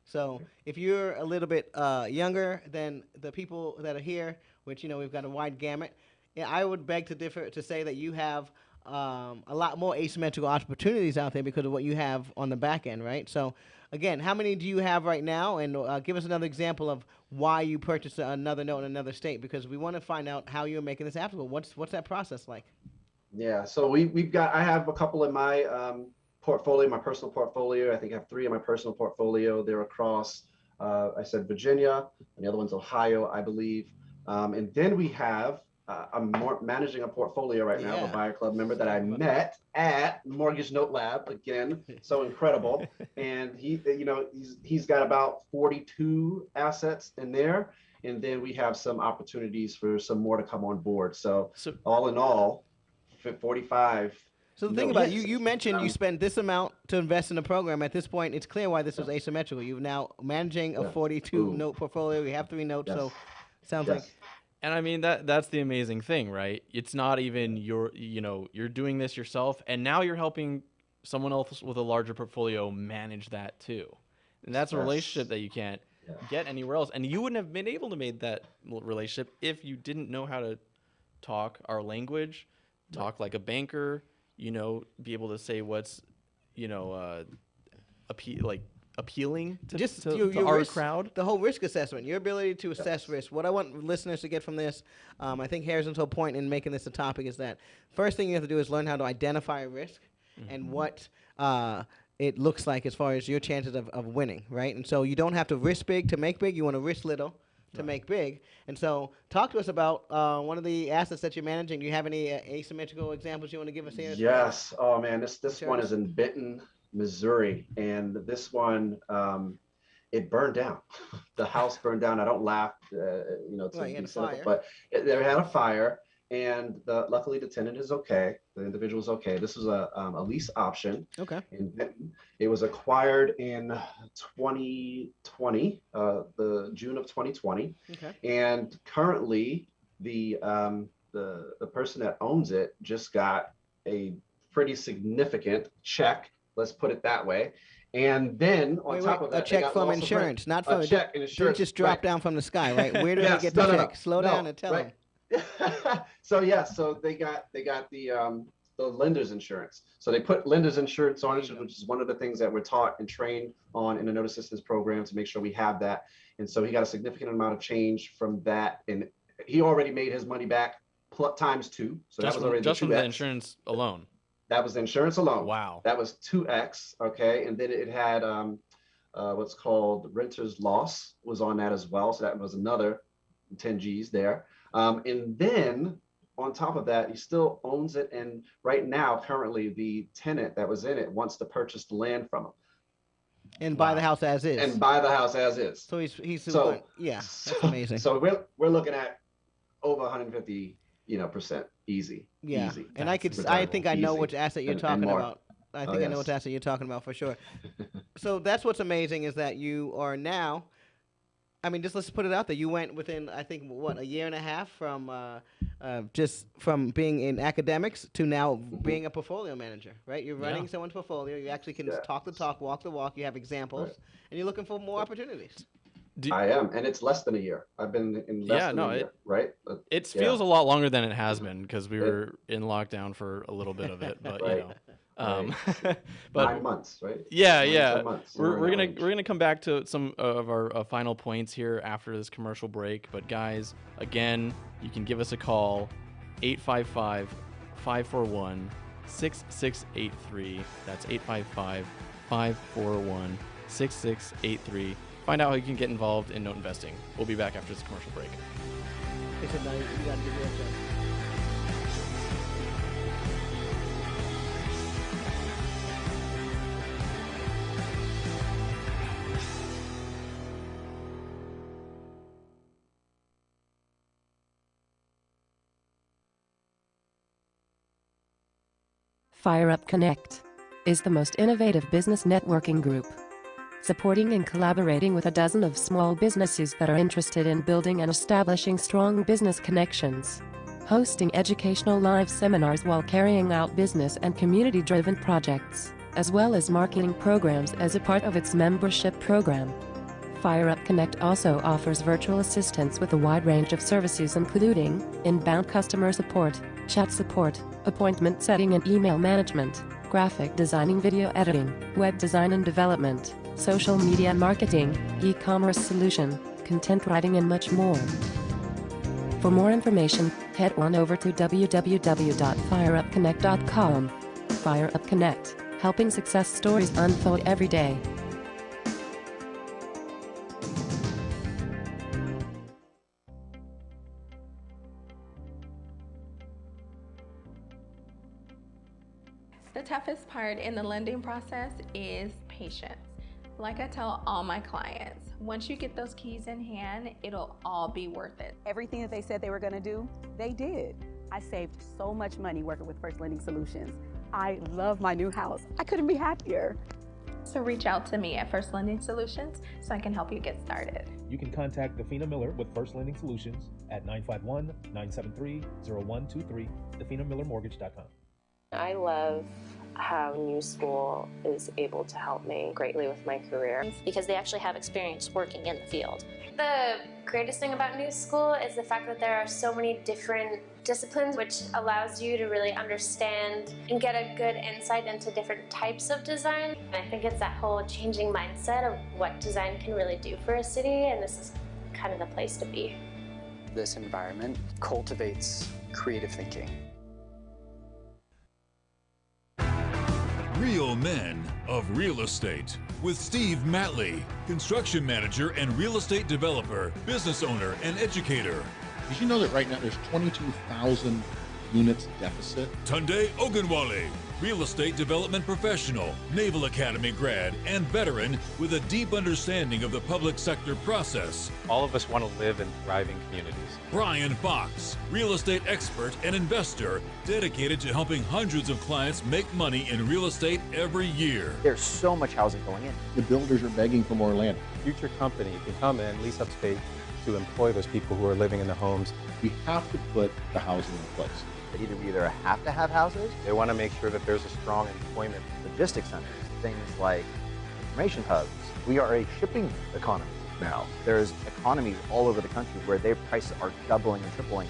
B: So if you're a little bit younger than the people that are here, which, we've got a wide gamut, I would beg to differ to say that you have a lot more asymmetrical opportunities out there because of what you have on the back end, right? So again, how many do you have right now? And give us another example of why you purchased another note in another state, because we want to find out how you're making this applicable. What's that process like?
N: Yeah, so I have a couple in my portfolio, my personal portfolio. I think I have 3 in my personal portfolio. They're across, I said Virginia, and the other one's Ohio, I believe. And then we have, I'm managing a portfolio right now of a buyer club member that I met at Mortgage Note Lab, again, so incredible. And he's got about 42 assets in there. And then we have some opportunities for some more to come on board. So all in all, 45.
B: So the thing about you mentioned you spent this amount to invest in the program. At this point, it's clear why this was asymmetrical. You're now managing a 42 note portfolio. You have 3 notes, so it sounds like.
A: And I mean, that's the amazing thing, right? It's not even you're doing this yourself, and now you're helping someone else with a larger portfolio manage that too. And that's a relationship that you can't get anywhere else. And you wouldn't have been able to make that relationship if you didn't know how to talk our language, talk like a banker, be able to say what's, appealing to our crowd.
B: The whole risk assessment, your ability to assess risk. What I want listeners to get from this, I think Harrison's whole point in making this a topic is that first thing you have to do is learn how to identify a risk and what it looks like as far as your chances of winning, right? And so you don't have to risk big to make big. You want to risk little to make big. And so talk to us about one of the assets that you're managing. Do you have any asymmetrical examples you want to give us here?
N: Yes. Oh, man, this one is in Benton, Missouri. And this one, it burned down. The house burned down. I don't laugh, to be cynical, but they had a fire. And luckily the tenant is okay. The individual is okay. This was a lease option.
B: Okay.
N: It was acquired in 2020, the June of 2020.
B: Okay.
N: And currently the person that owns it just got a pretty significant check. Let's put it that way. And then on top of that,
B: a check from insurance, not from
N: a check. Insurance
B: just drop down from the sky, right? Where do they get the check? Slow down and tell them.
N: So they got the lender's insurance. So they put lender's insurance on it, which is one of the things that we're taught and trained on in the note assistance program to make sure we have that. And so he got a significant amount of change from that, and he already made his money back times 2. So that was already
A: just from
N: 2x.
A: the insurance alone.
N: That was the insurance alone.
A: Wow.
N: That was 2x. Okay, and then it had what's called renter's loss was on that as well. So that was another 10 G's there. And then on top of that, he still owns it. And right now, currently, the tenant that was in it wants to purchase the land from him.
B: And buy the house as is.
N: And buy the house as is.
B: So that's amazing.
N: So we're looking at over 150%, easy.
B: Yeah.
N: Easy.
B: And I think I know which asset you're talking about. I think I know which asset you're talking about for sure. So that's what's amazing is that you are now. I mean, just let's put it out there. You went within, I think, a year and a half from just from being in academics to now being a portfolio manager, right? You're running someone's portfolio. You actually can talk the talk, walk the walk. You have examples, and you're looking for more opportunities.
N: I am, and it's less than a year. I've been in less than a year, right?
A: It feels a lot longer than it has been because we were in lockdown for a little bit of it, but but
N: 9 months, right?
A: Yeah.
N: Months,
A: we're gonna come back to some of our final points here after this commercial break. But guys, again, you can give us a call, 855-541-6683. That's 855-541-6683. Find out how you can get involved in note investing. We'll be back after this commercial break.
C: FireUp Connect is the most innovative business networking group, supporting and collaborating with a dozen of small businesses that are interested in building and establishing strong business connections. hosting educational live seminars while carrying out business and community-driven projects, as well as marketing programs as a part of its membership program. FireUp Connect also offers virtual assistance with a wide range of services including inbound customer support, chat support, appointment setting and email management, graphic designing, video editing, web design and development, social media marketing, e-commerce solution, content writing and much more. For more information, head on over to www.fireupconnect.com. FireUp Connect, helping success stories unfold every day.
D: The toughest part in the lending process is patience. Like I tell all my clients, once you get those keys in hand, it'll all be worth it.
E: Everything that they said they were going to do, they did. I saved so much money working with First Lending Solutions. I love my new house. I couldn't be happier.
D: So reach out to me at First Lending Solutions so I can help you get started.
F: You can contact Dafina Miller with First Lending Solutions at 951-973-0123, DafinaMillerMortgage.com.
G: I love how New School is able to help me greatly with my career.
H: Because they actually have experience working in the field. The greatest thing about New School is the fact that there are so many different disciplines, which allows you to really understand and get a good insight into different types of design. And I think it's that whole changing mindset of what design can really do for a city, and this is kind of the place to be.
I: This environment cultivates creative thinking.
J: Real Men of Real Estate with Steve Matley, construction manager and real estate developer, business owner, and educator.
K: Did you know that right now there's 22,000 units deficit?
J: Tunde Ogunwale, real estate development professional, Naval Academy grad, and veteran with a deep understanding of the public sector process.
L: All of us want to live in thriving communities.
J: Brian Fox, real estate expert and investor, dedicated to helping hundreds of clients make money in real estate every year.
M: There's so much housing going in.
K: The builders are begging for more land.
L: Future company can come in, lease up space to employ those people who are living in the homes.
K: We have to put the housing in place.
M: They either have to have houses.
L: They want to make sure that there's a strong employment.
M: Logistics centers, things like information hubs. We are a shipping economy now. There's economies all over the country where their prices are doubling and tripling.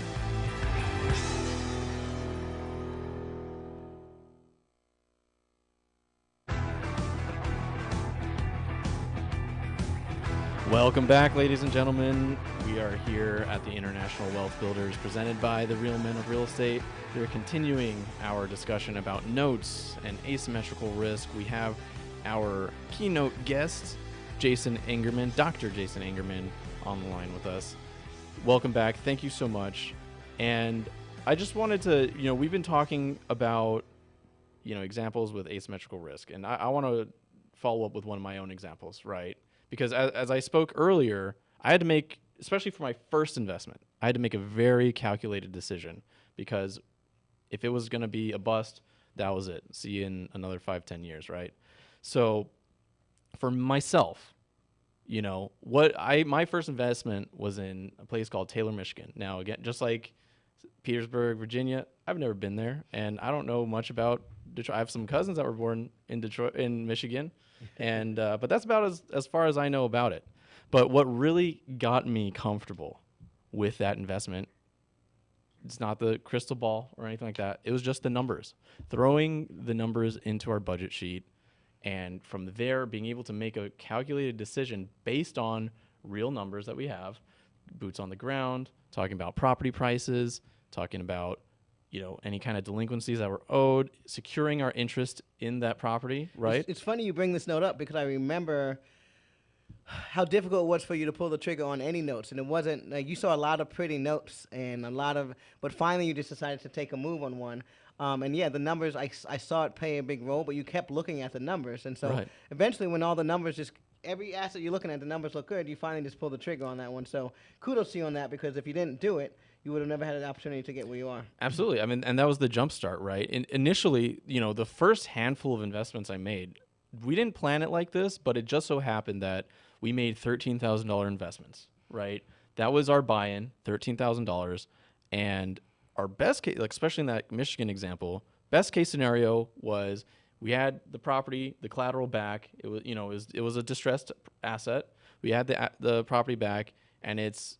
A: Welcome back, ladies and gentlemen. We are here at the International Wealth Builders presented by the Real Men of Real Estate. We are continuing our discussion about notes and asymmetrical risk. We have our keynote guest, Jason Engerman, Dr. Jason Engerman, on the line with us. Welcome back. Thank you so much. And I just wanted to, we've been talking about, examples with asymmetrical risk. And I want to follow up with one of my own examples, right? Because as I spoke earlier, I had to make, especially for my first investment, I had to make a very calculated decision because if it was going to be a bust, that was it. See you in another 5-10 years, right? So for myself, my first investment was in a place called Taylor, Michigan. Now, again, just like Petersburg, Virginia, I've never been there, and I don't know much about Detroit. I have some cousins that were born in Detroit, in Michigan. And but that's about as far as I know about it. But what really got me comfortable with that investment, it's not the crystal ball or anything like that. It was just the numbers. Throwing the numbers into our budget sheet, and from there being able to make a calculated decision based on real numbers that we have, boots on the ground, talking about property prices, talking about any kind of delinquencies that were owed, securing our interest in that property, right?
B: It's funny you bring this note up because I remember how difficult it was for you to pull the trigger on any notes. And it wasn't, like, you saw a lot of pretty notes and but finally you just decided to take a move on one. And yeah, the numbers, I saw it play a big role, but you kept looking at the numbers. And so eventually when all the numbers every asset you're looking at, the numbers look good, you finally just pull the trigger on that one. So kudos to you on that, because if you didn't do it, you would have never had an opportunity to get where you are.
A: Absolutely. I mean, and that was the jump start, right? Initially, the first handful of investments I made, we didn't plan it like this, but it just so happened that we made $13,000 investments, right? That was our buy-in, $13,000. And our best case, like especially in that Michigan example, best case scenario was we had the property, the collateral back. It was, it was a distressed asset. We had the property back, and it's,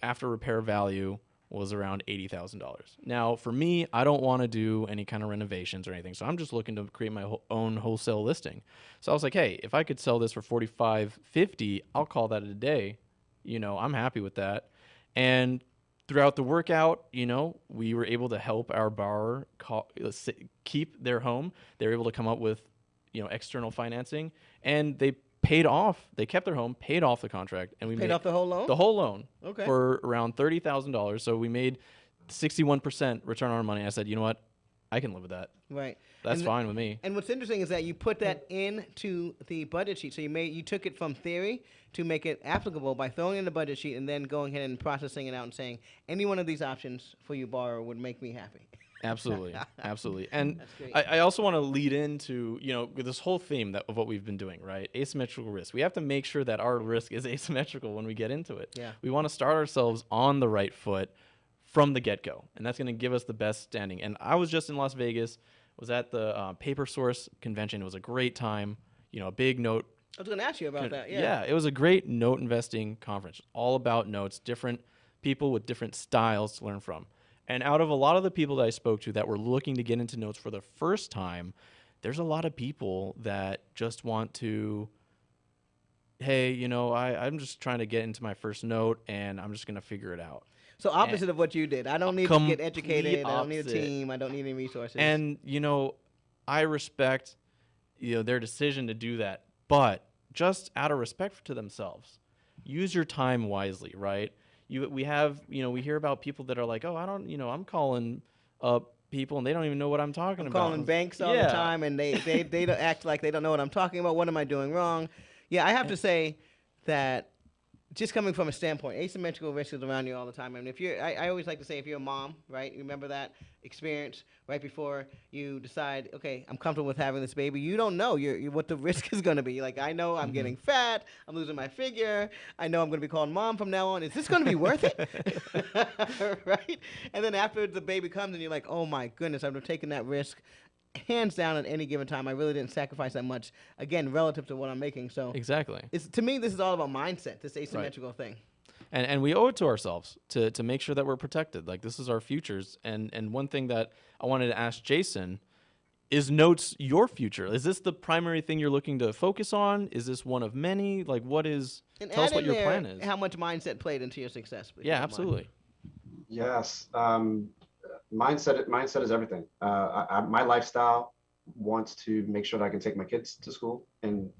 A: after repair value was around $80,000. Now, for me, I don't want to do any kind of renovations or anything, so I'm just looking to create my own wholesale listing. So I was like, hey, if I could sell this for $45.50, I'll call that a day. I'm happy with that. And throughout the workout, we were able to help our borrower keep their home. They were able to come up with, external financing, and they paid off. They kept their home, paid off the contract, and we
B: paid off the whole loan.
A: The whole loan,
B: okay,
A: for around $30,000. So we made 61% return on our money. I said, you know what, I can live with that.
B: Right,
A: that's fine with me.
B: And what's interesting is that you put that into the budget sheet. So you took it from theory to make it applicable by throwing in the budget sheet and then going ahead and processing it out and saying any one of these options for you borrower would make me happy.
A: Absolutely, absolutely. And I also want to lead into, this whole theme of what we've been doing, right? Asymmetrical risk. We have to make sure that our risk is asymmetrical when we get into it.
B: Yeah.
A: We want to start ourselves on the right foot from the get-go, and that's going to give us the best standing. And I was just in Las Vegas, was at the Paper Source convention. It was a great time, a big note.
B: I was going to ask you about that, yeah.
A: Yeah, it was a great note investing conference, all about notes, different people with different styles to learn from. And out of a lot of the people that I spoke to that were looking to get into notes for the first time, there's a lot of people that just want to, hey, I'm just trying to get into my first note, and I'm just going to figure it out.
B: So opposite of what you did. I don't need to get educated. I don't need a team. I don't need any resources.
A: And, I respect, their decision to do that. But just out of respect to themselves, use your time wisely, right? We hear about people that are like, oh, I'm calling up people and they don't even know what I'm talking about.
B: Calling banks all the time, and they don't act like they don't know what I'm talking about. What am I doing wrong? Yeah, I have to say that just coming from a standpoint, asymmetrical risk is around you all the time. I mean, I always like to say, if you're a mom, right, you remember that experience right before you decide, okay, I'm comfortable with having this baby. You don't know what the risk is going to be. Like, I know I'm getting fat, I'm losing my figure, I know I'm going to be calling mom from now on. Is this going to be worth it? Right? And then after the baby comes and you're like, oh my goodness, I've taken that risk. Hands down, at any given time, I really didn't sacrifice that much, again, relative to what I'm making. So
A: exactly,
B: to me, this is all about mindset, this asymmetrical thing.
A: And we owe it to ourselves to make sure that we're protected. Like, this is our futures. And one thing that I wanted to ask Jason, is notes your future? Is this the primary thing you're looking to focus on? Is this one of many? Like, what is, tell us what your plan is.
B: How much mindset played into your success?
A: Yeah, absolutely.
N: Yes. Mindset is everything. My lifestyle wants to make sure that I can take my kids to school and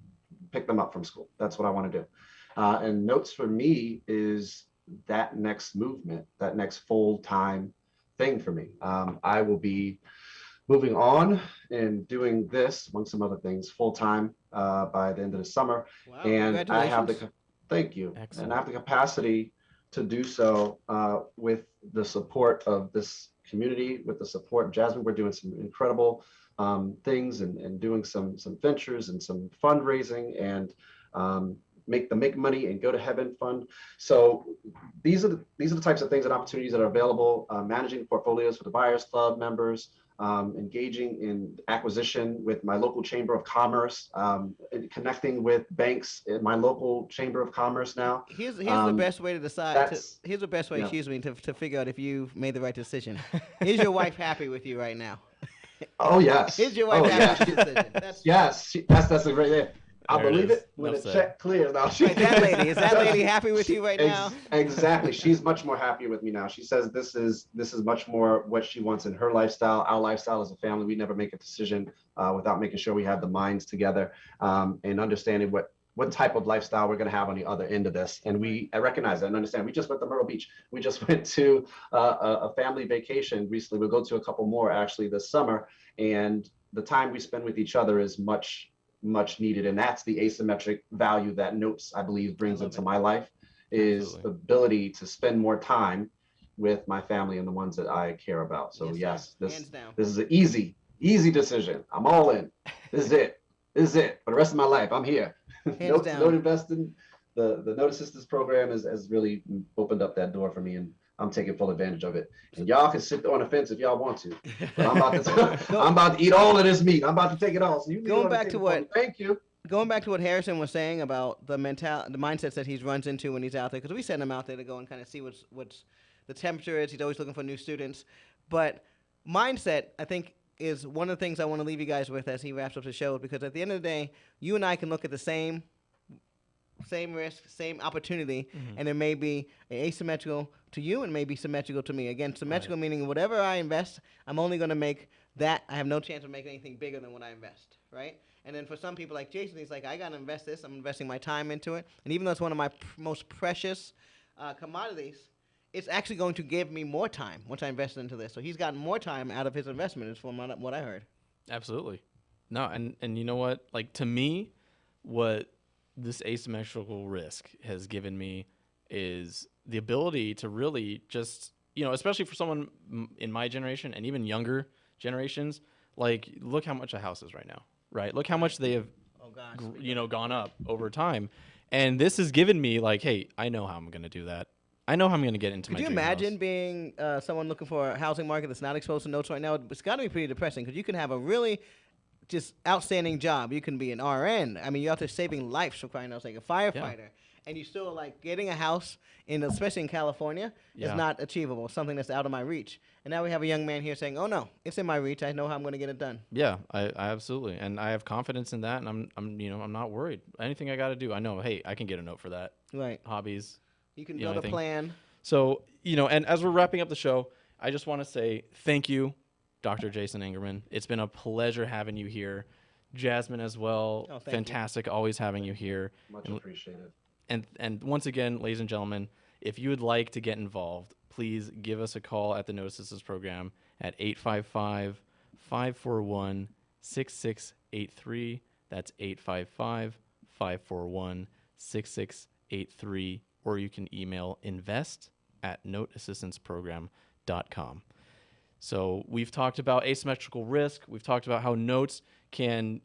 N: pick them up from school. That's what I want to do. And notes for me is that next movement, that next full-time thing for me. I will be moving on and doing this, among some other things, full-time by the end of the summer.
B: Wow,
N: and I have thank you.
A: Excellent.
N: And I have the capacity to do so with the support of this community, with the support of Jasmine. We're doing some incredible things and doing some ventures and some fundraising and make money and go to heaven fund. So these are the types of things and opportunities that are available. Managing portfolios for the Buyers Club members, engaging in acquisition with my local chamber of commerce, and connecting with banks in my local chamber of commerce now.
B: Here's the best way to decide. Here's the best way,
N: yeah.
B: excuse me, to figure out if you've made the right decision. Is your wife happy with you right now?
N: Oh yes.
B: Is your wife happy with your decision?
N: Yes, that's a great idea. I believe it when the check clears. Now,
B: that lady, is that lady happy with you right now?
N: Exactly. She's much more happy with me now. She says this is much more what she wants in her lifestyle. Our lifestyle as a family, we never make a decision without making sure we have the minds together and understanding what type of lifestyle we're going to have on the other end of this. And I recognize that and understand. We just went to Myrtle Beach. We just went to a family vacation recently. We'll go to a couple more actually this summer. And the time we spend with each other is much needed. And that's the asymmetric value that notes, I believe, brings into my life, is
A: Absolutely.
N: the ability to spend more time with my family and the ones that I care about. So yes, this is an easy decision. I'm all in. This is it. For the rest of my life, I'm here. Note investing, the Note Assistance program has really opened up that door for me. And I'm taking full advantage of it. And y'all can sit on the fence if y'all want to. But I'm about to eat all of this meat. I'm about to take it all. So you
B: Going back to what?
N: Thank you.
B: Going back to what Harrison was saying about the mindsets that he runs into when he's out there, because we send him out there to go and kind of see what's the temperature is. He's always looking for new students. But mindset, I think, is one of the things I want to leave you guys with as he wraps up the show, because at the end of the day, you and I can look at the same risk, same opportunity, and it may be asymmetrical to you and may be symmetrical to me. Again, symmetrical meaning whatever I invest, I'm only going to make that. I have no chance of making anything bigger than what I invest, right? And then for some people like Jason, he's like, I got to invest this. I'm investing my time into it. And even though it's one of my most precious commodities, it's actually going to give me more time once I invest into this. So he's gotten more time out of his investment, is from what I heard.
A: Absolutely. No, and you know what? Like, to me, what this asymmetrical risk has given me is the ability to really just, especially for someone in my generation and even younger generations, like, look how much a house is right now, right? Look how much they have, gone up over time. And this has given me, like, hey, I know how I'm going to do that. I know how I'm going to get into my dream house.
B: Could you imagine being someone looking for a housing market that's not exposed to notes right now? It's got to be pretty depressing, because you can have a really just outstanding job. You can be an RN. I mean, you're out there saving lives, for crying out loud, like a firefighter. And you still, like, getting a house, especially in California, is not achievable, something that's out of my reach. And now we have a young man here saying, oh, no, it's in my reach. I know how I'm going to get it done.
A: Yeah, I absolutely. And I have confidence in that, and I'm not worried. Anything I got to do, I know, hey, I can get a note for that.
B: Right.
A: Hobbies.
B: You can build a plan.
A: So, and as we're wrapping up the show, I just want to say thank you, Dr. Jason Ingerman. It's been a pleasure having you here. Jasmine as well.
B: Oh,
A: fantastic always having you here.
N: Much appreciated.
A: And once again, ladies and gentlemen, if you would like to get involved, please give us a call at the Note Assistance Program at 855-541-6683. That's 855-541-6683. Or you can email invest@noteassistanceprogram.com. So we've talked about asymmetrical risk. We've talked about how notes can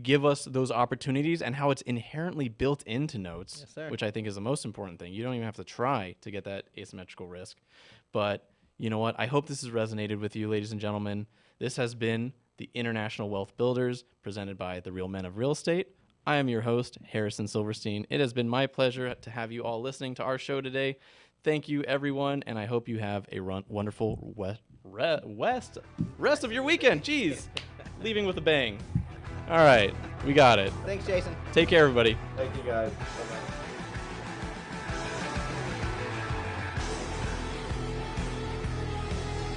A: give us those opportunities and how it's inherently built into notes, which I think is the most important thing. You don't even have to try to get that asymmetrical risk. But you know what? I hope this has resonated with you, ladies and gentlemen. This has been the International Wealth Builders, presented by the Real Men of Real Estate. I am your host, Harrison Silverstein. It has been my pleasure to have you all listening to our show today. Thank you, everyone, and I hope you have a wonderful rest of your weekend. Jeez, leaving with a bang. All right, we got it.
B: Thanks, Jason.
A: Take care, everybody.
N: Thank you, guys. Bye-bye.